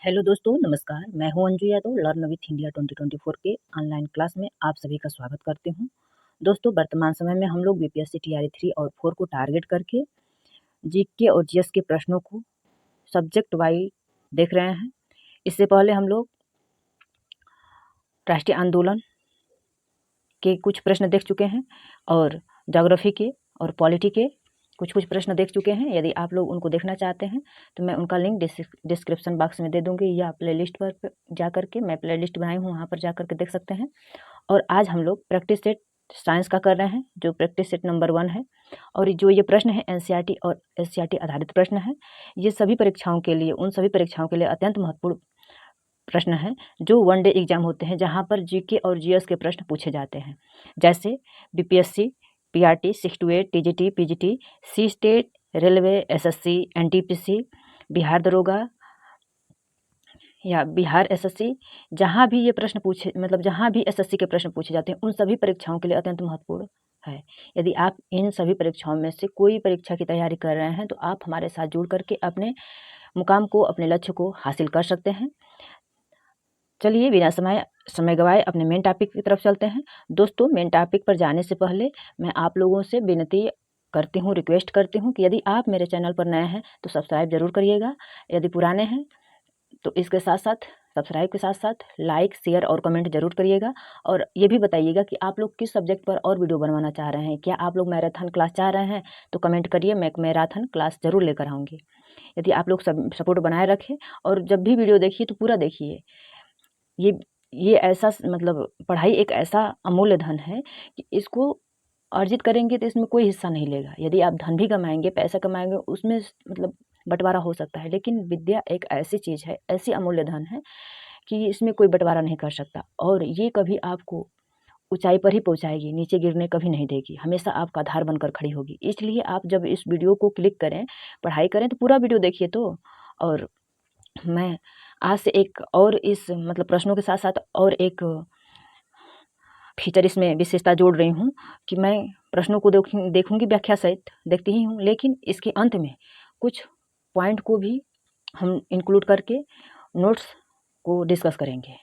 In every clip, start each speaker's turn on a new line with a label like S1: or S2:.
S1: Hello दोस्तों, नमस्कार। मैं हूं Anju Yadav. Learn with India 2024 के ऑनलाइन क्लास में आप सभी का स्वागत करती हूं। दोस्तों, वर्तमान समय में हम लोग बीपीएससी टीआरई 3 और 4 को टारगेट करके जीके और जीएस के प्रश्नों को सब्जेक्ट वाइज देख रहे हैं। इससे पहले हम लोग राष्ट्रीय आंदोलन के कुछ प्रश्न देख चुके हैं और ज्योग्राफी के और पॉलिटी के कुछ प्रश्न देख चुके हैं। यदि आप लोग उनको देखना चाहते हैं तो मैं उनका लिंक डिस्क्रिप्शन बॉक्स में दे दूंगी, या प्लेलिस्ट पर जा करके, मैं प्लेलिस्ट बनाई हूँ, वहाँ पर जा करके देख सकते हैं। और आज हम लोग प्रैक्टिस सेट साइंस का कर रहे हैं, जो प्रैक्टिस सेट नंबर 1 है। और जो ये प्रश्न है एनसीईआरटी और एससीईआरटी आधारित प्रश्न है। ये सभी परीक्षाओं के लिए, उन सभी परीक्षाओं के लिए अत्यंत महत्वपूर्ण प्रश्न है जो वन डे एग्जाम होते हैं, जहाँ पर जीके और जीएस के प्रश्न पूछे जाते हैं। जैसे BPSC, PRT 6 to 8, TGT, PGT, C state, railway, SSC, NTPC, Bihar दरोगा या बिहार एसएससी, जहाँ भी ये प्रश्न पूछे, मतलब जहाँ भी एसएससी के प्रश्न पूछे जाते हैं, उन सभी परीक्षाओं के लिए अत्यंत महत्वपूर्ण है। यदि आप इन सभी परीक्षाओं में से कोई परीक्षा की तैयारी कर रहे हैं तो आप हमारे साथ जुड़ करके अपने मुकाम को, अपने लक्ष्य को हासिल कर सकते हैं। चलिए बिना समय गवाए अपने मेन टॉपिक की तरफ चलते हैं। दोस्तों, मेन टॉपिक पर जाने से पहले मैं आप लोगों से विनती करती हूँ, रिक्वेस्ट करती हूँ कि यदि आप मेरे चैनल पर नए हैं तो सब्सक्राइब जरूर करिएगा। यदि पुराने हैं तो इसके साथ साथ, सब्सक्राइब के साथ साथ लाइक, शेयर और कमेंट जरूर करिएगा। और ये भी बताइएगा कि आप लोग किस सब्जेक्ट पर और वीडियो बनवाना चाह रहे हैं। क्या आप लोग मैराथन क्लास चाह रहे हैं तो कमेंट करिए, मैं मैराथन क्लास जरूर लेकर आऊँगी। यदि आप लोग सपोर्ट बनाए रखें और जब भी वीडियो देखिए तो पूरा देखिए। ये ऐसा, मतलब पढ़ाई एक ऐसा अमूल्य धन है कि इसको अर्जित करेंगे तो इसमें कोई हिस्सा नहीं लेगा। यदि आप धन भी कमाएंगे, पैसा कमाएंगे, उसमें मतलब बंटवारा हो सकता है, लेकिन विद्या एक ऐसी चीज़ है, ऐसी अमूल्य धन है कि इसमें कोई बंटवारा नहीं कर सकता। और ये कभी आपको ऊंचाई पर ही पहुंचाएगी, नीचे गिरने कभी नहीं देगी, हमेशा आपका आधार बनकर खड़ी होगी। इसलिए आप जब इस वीडियो को क्लिक करें, पढ़ाई करें, तो पूरा वीडियो देखिए। तो और मैं आज से एक और इस, मतलब प्रश्नों के साथ साथ और एक फीचर, इसमें विशेषता जोड़ रही हूँ कि मैं प्रश्नों को देखूंगी व्याख्या सहित, देखती ही हूँ, लेकिन इसके अंत में कुछ पॉइंट को भी हम इंक्लूड करके नोट्स को डिस्कस करेंगे।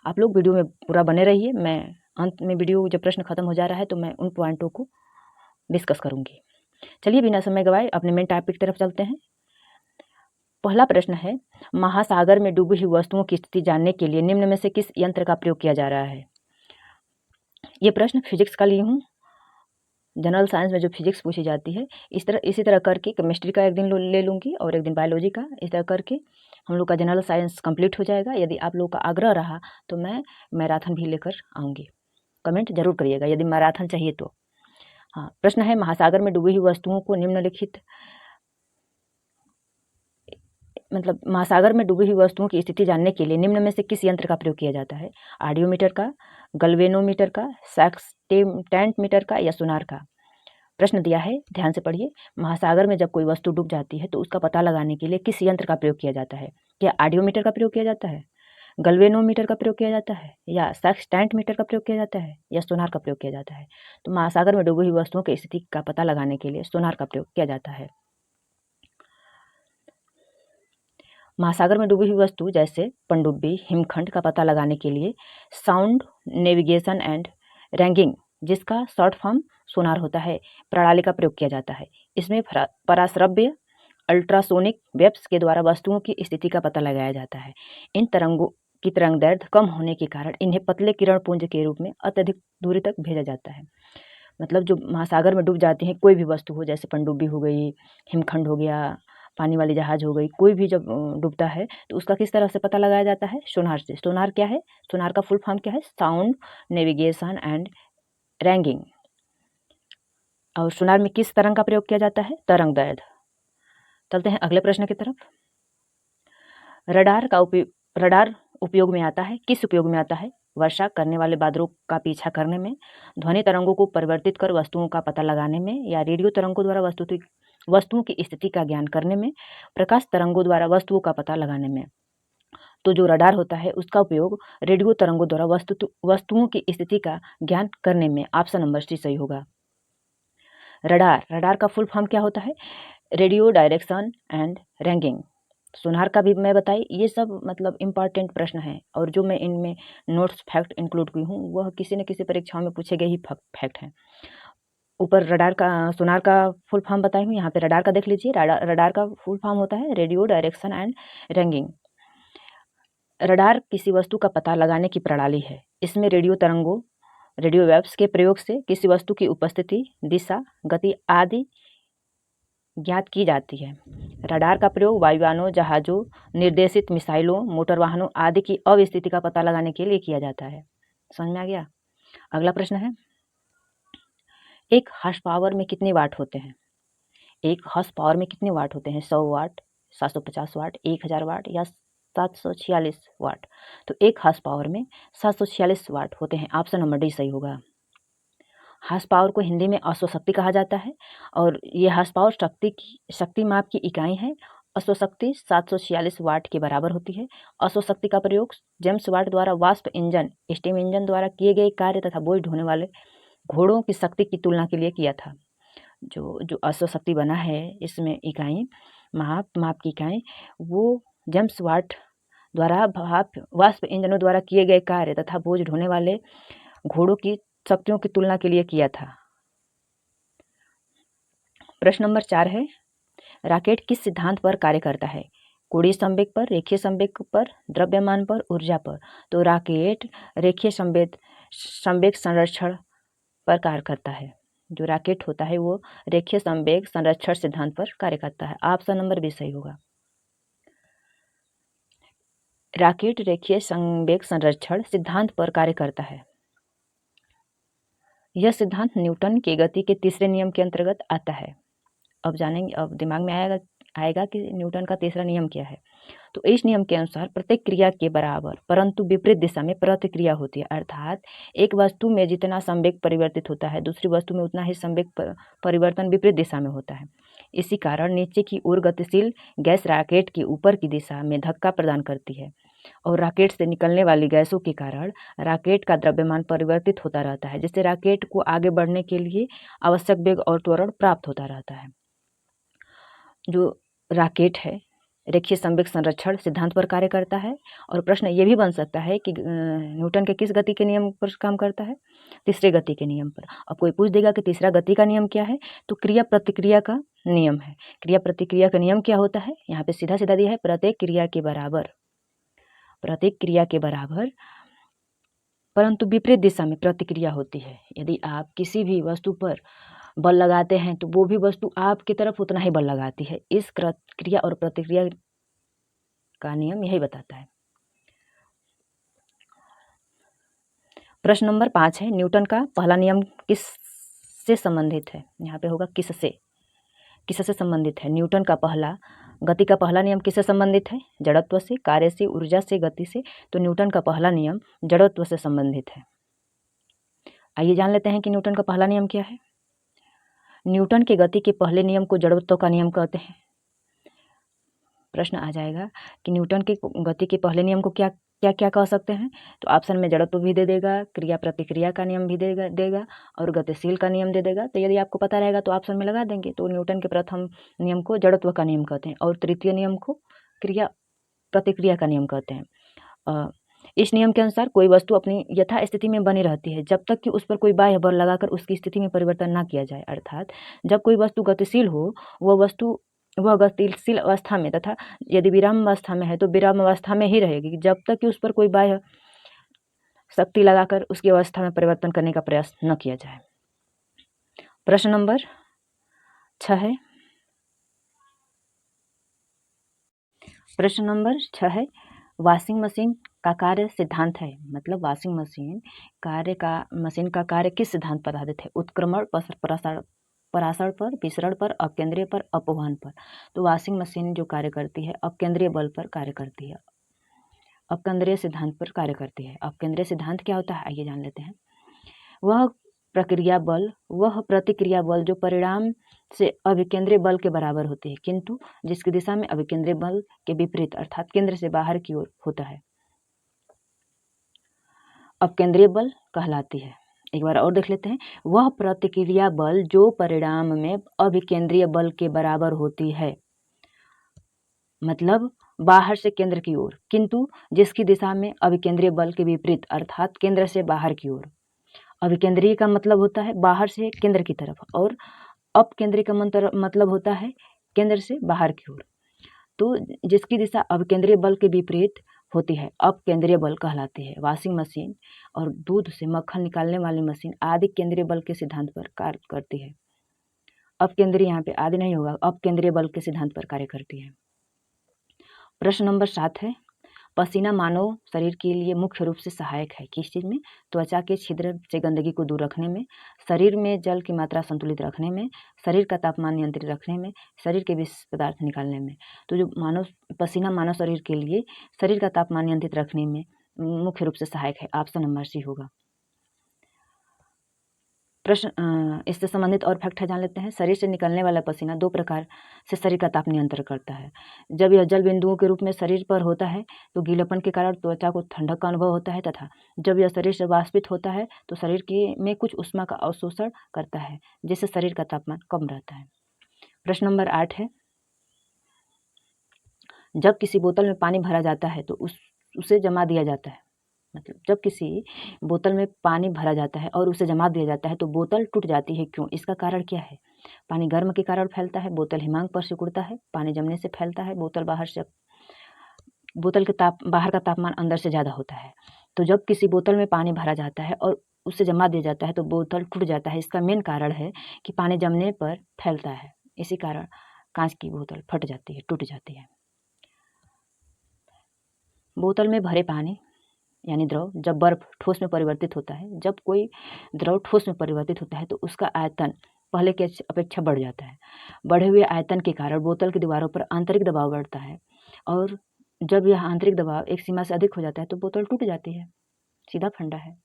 S1: आप लोग वीडियो में पूरा बने रहिए। मैं अंत में, वीडियो जब प्रश्न खत्म हो जा रहा है तो मैं उन पॉइंटों को डिस्कस करूँगी। चलिए बिना समय गवाए अपने मेन टॉपिक की तरफ चलते हैं। पहला प्रश्न है, महासागर में डूबी हुई वस्तुओं की स्थिति जानने के लिए निम्न में से किस यंत्र का प्रयोग किया जा रहा है। ये प्रश्न फिजिक्स का ली हूँ। जनरल साइंस में जो फिजिक्स पूछी जाती है, इसी तरह करके केमिस्ट्री का एक दिन ले लूँगी और एक दिन बायोलॉजी का। इस तरह करके हम लोग का जनरल साइंस कंप्लीट हो जाएगा। यदि आप लोग का आग्रह रहा तो मैं मैराथन भी लेकर आऊँगी। कमेंट जरूर करिएगा यदि मैराथन चाहिए तो। हाँ, प्रश्न है, महासागर में डूबी हुई वस्तुओं को निम्नलिखित, मतलब महासागर में डूबी हुई वस्तुओं की स्थिति जानने के लिए निम्न में से किस यंत्र का प्रयोग किया जाता है। ऑडियोमीटर का, गल्वेनोमीटर का, सेक्सटेंटमीटर का या सोनार का। प्रश्न दिया है, ध्यान से पढ़िए। महासागर में जब कोई वस्तु डूब जाती है तो उसका पता लगाने के लिए किस यंत्र का प्रयोग किया जाता है। क्या ऑडियोमीटर का प्रयोग किया जाता है, गल्वेनोमीटर का प्रयोग किया जाता है, या सेक्सटेंटमीटर का प्रयोग किया जाता है, या सोनार का प्रयोग किया जाता है। तो महासागर में डूबी हुई वस्तुओं की स्थिति का पता लगाने के लिए सोनार का प्रयोग किया जाता है। महासागर में डूबी हुई वस्तु जैसे पनडुब्बी, हिमखंड का पता लगाने के लिए साउंड नेविगेशन एंड रैंगिंग, जिसका शॉर्ट फॉर्म सोनार होता है, प्रणाली का प्रयोग किया जाता है। इसमें पराश्रव्य अल्ट्रासोनिक वेव्स के द्वारा वस्तुओं की स्थिति का पता लगाया जाता है। इन तरंगों की तरंगदैर्घ्य कम होने के कारण इन्हें पतले किरण पुंज के रूप में अत्यधिक दूरी तक भेजा जाता है। मतलब जो महासागर में डूब जाती है कोई भी वस्तु हो, जैसे पनडुब्बी हो गई, हिमखंड हो गया, पानी वाली जहाज हो गई, कोई भी जब डूबता है तो उसका किस तरह से पता लगाया जाता है, सोनार से। सोनार क्या है, सोनार का फुल फॉर्म क्या है, साउंड नेविगेशन एंड रैंगिंग। और सोनार में किस तरंग का प्रयोग किया जाता है, तरंग दैर्घ्य। चलते हैं अगले प्रश्न की तरफ। रडार उपयोग में आता है, किस उपयोग में आता है। वर्षा करने वाले बादलों का पीछा करने में, ध्वनि तरंगों को परिवर्तित कर वस्तुओं का पता लगाने में, या रेडियो तरंगों द्वारा वस्तुओं की स्थिति का ज्ञान करने में, प्रकाश तरंगों द्वारा वस्तुओं का पता लगाने में। तो जो रडार होता है उसका उपयोग रेडियो तरंगों द्वारा वस्तुओं की स्थिति का ज्ञान करने में। ऑप्शन नंबर सी सही होगा। रडार का फुल फॉर्म क्या होता है, रेडियो डायरेक्शन एंड रैंगिंग। सोनार का भी मैं बताई। ये सब मतलब इम्पॉर्टेंट प्रश्न हैं, और जो मैं इनमें नोट्स फैक्ट इंक्लूड की हूँ वह किसी न किसी परीक्षाओं में पूछे गए ही फैक्ट हैं। ऊपर रडार का, सोनार का फुल फॉर्म बताई हूँ, यहाँ पे रडार का देख लीजिए। रडार का फुल फॉर्म होता है radio direction and ragging. Radar किसी वस्तु का पता लगाने की प्रणाली है। इसमें रेडियो तरंगों, रेडियो वेव्स के प्रयोग से किसी वस्तु की उपस्थिति, दिशा, गति आदि ज्ञात की जाती है। रडार का प्रयोग वायुयानों, जहाज़ों, निर्देशित मिसाइलों, मोटर वाहनों आदि की अवस्थिति का पता लगाने के लिए किया जाता है। समझ में आ गया? अगला प्रश्न है, एक हॉर्स पावर में कितने वाट होते हैं? एक हॉर्स पावर में कितने वाट होते हैं? 100 वाट, 750 वाट, 1000 वाट या 746 वाट? तो एक हॉर्स पावर में 746 वाट होते हैं। ऑप्शन नंबर डी सही होगा। हॉर्स पावर को हिंदी में अश्वशक्ति कहा जाता है, और ये हॉर्स पावर शक्ति माप की इकाई है। अश्वशक्ति 746 वाट के बराबर होती है। अश्वशक्ति का प्रयोग जेम्स वाट द्वारा वाष्प इंजन, स्टीम इंजन द्वारा किए गए कार्य तथा बोझ ढोने वाले घोड़ों की शक्ति की तुलना के लिए किया था। जो अश्वशक्ति बना है, इसमें इकाई माप की इकाई वो जेम्स वाट द्वारा वाष्प इंजनों द्वारा किए गए कार्य तथा बोझ ढोने वाले घोड़ों की शक्तियों की तुलना के लिए किया था। प्रश्न नंबर 4 है, रॉकेट किस सिद्धांत पर कार्य करता है? कोणीय संवेग पर, रेखीय संवेग पर, द्रव्यमान पर, ऊर्जा पर? तो रॉकेट रेखीय संवेग संरक्षण पर कार्य करता है। जो रॉकेट होता है वो रेखीय संवेग संरक्षण सिद्धांत पर कार्य करता है। ऑप्शन नंबर बी सही होगा। रॉकेट रेखीय संवेग संरक्षण सिद्धांत पर कार्य करता है। यह सिद्धांत न्यूटन के गति के तीसरे नियम के अंतर्गत आता है। अब जानेंगे, अब दिमाग में आएगा कि न्यूटन का तीसरा नियम क्या है। तो इस नियम के अनुसार प्रत्येक क्रिया के बराबर परंतु विपरीत दिशा में प्रतिक्रिया होती है। अर्थात एक वस्तु में जितना संवेग परिवर्तित होता है, दूसरी वस्तु में उतना ही संवेग परिवर्तन विपरीत दिशा में होता है। इसी कारण नीचे की ओर गतिशील गैस रॉकेट की ऊपर की दिशा में धक्का प्रदान करती है, और रॉकेट से निकलने वाली गैसों के कारण रॉकेट का द्रव्यमान परिवर्तित होता रहता है, जिससे रॉकेट को आगे बढ़ने के लिए आवश्यक वेग और त्वरण प्राप्त होता रहता है। जो रॉकेट है रेखीय संवेग संरक्षण सिद्धांत पर कार्य करता है। और प्रश्न ये भी बन सकता है कि न्यूटन के किस गति के नियम पर काम करता है? तीसरे गति के नियम पर। अब कोई पूछ देगा कि तीसरा गति का नियम क्या है, तो क्रिया प्रतिक्रिया का नियम है। क्रिया प्रतिक्रिया का नियम क्या होता है? यहाँ पे सीधा सीधा दिया है, प्रत्येक क्रिया के बराबर परंतु विपरीत दिशा में प्रतिक्रिया होती है। यदि आप किसी भी वस्तु पर बल लगाते हैं तो वो भी वस्तु आपकी तरफ उतना ही बल लगाती है। इस क्रिया और प्रतिक्रिया का नियम यही बताता है। प्रश्न नंबर 5 है, न्यूटन का पहला नियम किससे संबंधित है? यहाँ पे होगा किससे संबंधित है। न्यूटन का गति का पहला नियम किससे संबंधित है? जड़त्व से, कार्य से, ऊर्जा से, गति से। तो न्यूटन का पहला नियम जड़त्व से संबंधित है। आइए जान लेते हैं कि न्यूटन का पहला नियम क्या है। न्यूटन के गति के पहले नियम को जड़त्व का नियम कहते हैं। प्रश्न आ जाएगा कि न्यूटन के गति के पहले नियम को क्या क्या कह सकते हैं? तो ऑप्शन में जड़त्व भी दे देगा, क्रिया प्रतिक्रिया का नियम भी देगा और गतिशील का नियम दे देगा। तो यदि आपको पता रहेगा तो ऑप्शन में लगा देंगे। तो न्यूटन के प्रथम नियम को जड़त्व का नियम कहते हैं और तृतीय नियम को क्रिया प्रतिक्रिया का नियम कहते हैं। इस नियम के अनुसार कोई वस्तु अपनी यथा स्थिति में बनी रहती है जब तक कि उस पर कोई बाह्य बल लगाकर उसकी स्थिति में परिवर्तन ना किया जाए। अर्थात जब कोई वस्तु गतिशील हो वह गतिशील अवस्था में तथा यदि विराम अवस्था में है तो विराम अवस्था में ही रहेगी जब तक कि उस पर कोई बाह्य शक्ति लगाकर उसकी अवस्था में परिवर्तन करने का प्रयास न किया जाए। प्रश्न नंबर 6 है, वॉशिंग मशीन का कार्य सिद्धांत है। मतलब वॉशिंग मशीन का कार्य किस सिद्धांत पर आधारित है? उत्क्रमण, परासरण पर, विसरण पर, अपकेंद्रीय पर, अपवहन पर। तो वॉशिंग मशीन जो कार्य करती है अपकेंद्रीय बल पर कार्य करती है, अपकेंद्रीय सिद्धांत पर कार्य करती है। अपकेंद्रीय सिद्धांत क्या होता है आइए जान लेते हैं। वह प्रतिक्रिया बल जो परिणाम से अभिकेंद्रीय बल के बराबर होती है किंतु जिसकी दिशा में अभिकेंद्रीय बल के विपरीत अर्थात केंद्र से बाहर की ओर होता है, अपकेंद्रीय बल कहलाती है। एक बार और देख लेते हैं। वह प्रतिक्रिया बल जो परिणाम में अभिकेंद्रीय बल के बराबर होती है। मतलब बाहर से केंद्र की ओर, किंतु जिसकी दिशा में अभिकेंद्रीय बल के विपरीत अर्थात केंद्र से बाहर की ओर। अभिकेंद्रीय का मतलब होता है बाहर से केंद्र की तरफ, और अपकेंद्रीय का मतलब होता है केंद्र से बाहर की ओर। तो जिसकी दिशा अभिकेंद्रीय बल के विपरीत होती है अपकेंद्रीय बल कहलाती है। वॉशिंग मशीन और दूध से मक्खन निकालने वाली मशीन आदि केंद्रीय बल के सिद्धांत पर कार्य करती है। अपकेंद्रीय यहाँ पे आदि नहीं होगा, अपकेंद्रीय बल के सिद्धांत पर कार्य करती है। प्रश्न नंबर 7 है, पसीना मानव शरीर के लिए मुख्य रूप से सहायक है किस चीज़ में? त्वचा के छिद्र से गंदगी को दूर रखने में, शरीर में जल की मात्रा संतुलित रखने में, शरीर का तापमान नियंत्रित रखने में, शरीर के विष पदार्थ निकालने में। तो जो पसीना मानव शरीर के लिए शरीर का तापमान नियंत्रित रखने में मुख्य रूप से सहायक है। ऑप्शन नंबर सी होगा। प्रश्न इससे संबंधित और फैक्ट जान लेते हैं। शरीर से निकलने वाला पसीना 2 प्रकार से शरीर का ताप नियंत्रण करता है। जब यह जल बिंदुओं के रूप में शरीर पर होता है तो गीलापन के कारण त्वचा को ठंडक का अनुभव होता है, तथा जब यह शरीर से वाष्पित होता है तो शरीर में कुछ ऊष्मा का अवशोषण करता है, जिससे शरीर का तापमान कम रहता है। प्रश्न नंबर 8 है, जब किसी बोतल में पानी भरा जाता है तो उसे जमा दिया जाता है। मतलब जब किसी बोतल में पानी भरा जाता है और उसे जमा दिया जाता है तो बोतल टूट जाती है, क्यों? इसका कारण क्या है? पानी गर्म के कारण फैलता है, बोतल हिमांक पर सिकुड़ता है, पानी जमने से फैलता है, बोतल के बाहर का तापमान अंदर से ज़्यादा होता है। तो जब किसी बोतल में पानी भरा जाता है और उसे जमा दिया जाता है तो बोतल टूट जाता है। इसका मेन कारण है कि पानी जमने पर फैलता है, इसी कारण कांच की बोतल फट जाती है, टूट जाती है। बोतल में भरे पानी यानी द्रव जब बर्फ ठोस में परिवर्तित होता है, जब कोई द्रव ठोस में परिवर्तित होता है तो उसका आयतन पहले के अपेक्षा बढ़ जाता है। बढ़े हुए आयतन के कारण बोतल की दीवारों पर आंतरिक दबाव बढ़ता है, और जब यह आंतरिक दबाव एक सीमा से अधिक हो जाता है तो बोतल टूट जाती है। सीधा फंडा है।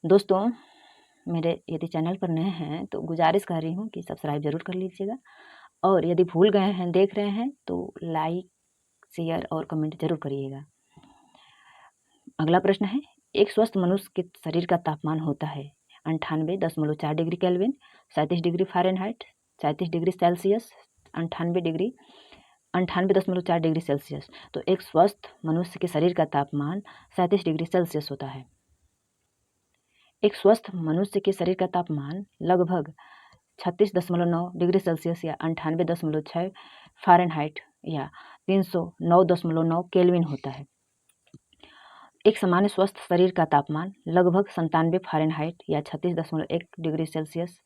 S1: दोस्तों, मेरे यदि चैनल पर नए हैं तो गुजारिश कर रही हूँ कि सब्सक्राइब जरूर कर लीजिएगा, और यदि भूल गए हैं, देख रहे हैं तो लाइक, शेयर और कमेंट जरूर करिएगा। अगला प्रश्न है, एक स्वस्थ मनुष्य के शरीर का तापमान होता है 98.4 degree kelvin, 37 degree Fahrenheit, 37 degree Celsius, 98.4 degree Celsius. तो एक स्वस्थ मनुष्य के शरीर का तापमान 37 डिग्री सेल्सियस होता है। एक स्वस्थ मनुष्य के शरीर का तापमान लगभग 36.9 डिग्री सेल्सियस या 98.6 फ़ारेनहाइट या 309.9 केल्विन होता है। एक सामान्य स्वस्थ शरीर का तापमान लगभग 97 फ़ारेनहाइट या 36.1 डिग्री सेल्सियस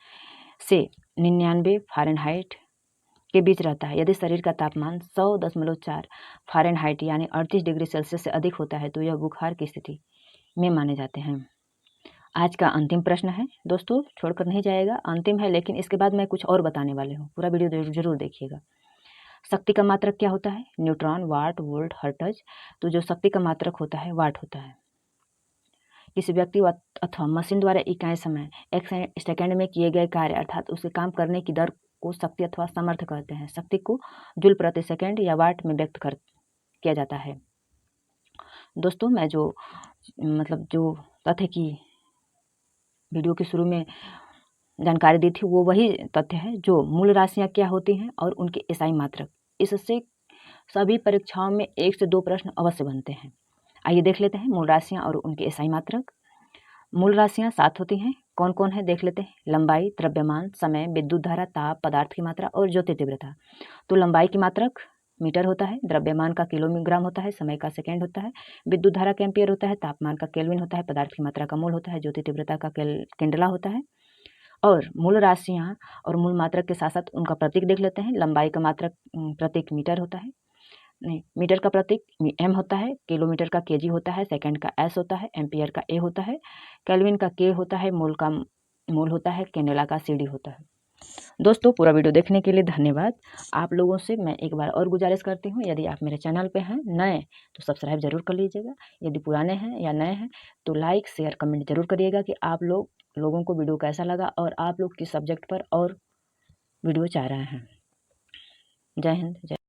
S1: से 99 फ़ारेनहाइट के बीच रहता है। यदि शरीर का तापमान 100.4 फ़ारेनहाइट यानी 38 डिग्री सेल्सियस से अधिक होता है तो यह बुखार की स्थिति में माने जाते हैं। आज का अंतिम प्रश्न है दोस्तों, छोड़कर नहीं जाएगा, अंतिम है, लेकिन इसके बाद मैं कुछ और बताने वाली हूँ। पूरा वीडियो जरूर देखिएगा। शक्ति का मात्रक क्या होता है? न्यूट्रॉन, वाट, वोल्ट, हर्ट्ज। तो जो शक्ति का मात्रक होता है वाट होता है। किसी व्यक्ति अथवा मशीन द्वारा इकाई समय 1 सेकेंड में किए गए कार्य अर्थात उसके काम करने की दर को शक्ति अथवा सामर्थ्य कहते हैं। शक्ति को जूल प्रति सेकेंड या वाट में व्यक्त किया जाता है। दोस्तों, मैं जो तथ्य की वीडियो के शुरू में जानकारी दी थी वो वही तथ्य है। जो मूल राशियाँ क्या होती हैं और उनके एसआई मात्रक, इससे सभी परीक्षाओं में 1 से 2 प्रश्न अवश्य बनते हैं। आइए देख लेते हैं मूल राशियाँ और उनके एसआई मात्रक। मूल राशियाँ 7 होती हैं। कौन कौन है देख लेते हैं। लंबाई, द्रव्यमान, समय, विद्युत धारा, ताप, पदार्थ की मात्रा और ज्योति तीव्रता। तो लंबाई की मात्रक मीटर होता है, द्रव्यमान का किलोग्राम होता है, समय का सेकेंड होता है, विद्युत धारा का एम्पियर होता है, तापमान का केल्विन होता है, पदार्थ की मात्रा का मोल होता है, ज्योति तीव्रता का केंडला होता है। और मूल राशियाँ और मूल मात्रक के साथ साथ उनका प्रतीक देख लेते हैं। लंबाई का मात्रक प्रतीक मीटर होता है, नहीं, मीटर का प्रतीक एम होता है, किलोमीटर का केजी होता है, सेकंड का एस होता है, एम्पियर का ए होता है, केल्विन का के होता है, मोल का मोल होता है, कैंडेला का सीडी होता है। दोस्तों, पूरा वीडियो देखने के लिए धन्यवाद। आप लोगों से मैं एक बार और गुजारिश करती हूँ, यदि आप मेरे चैनल पे हैं नए तो सब्सक्राइब जरूर कर लीजिएगा। यदि पुराने हैं या नए हैं तो लाइक, शेयर, कमेंट जरूर करिएगा कि आप लोगों को वीडियो कैसा लगा और आप लोग किस सब्जेक्ट पर और वीडियो चाह रहे हैं। जय हिंद, जय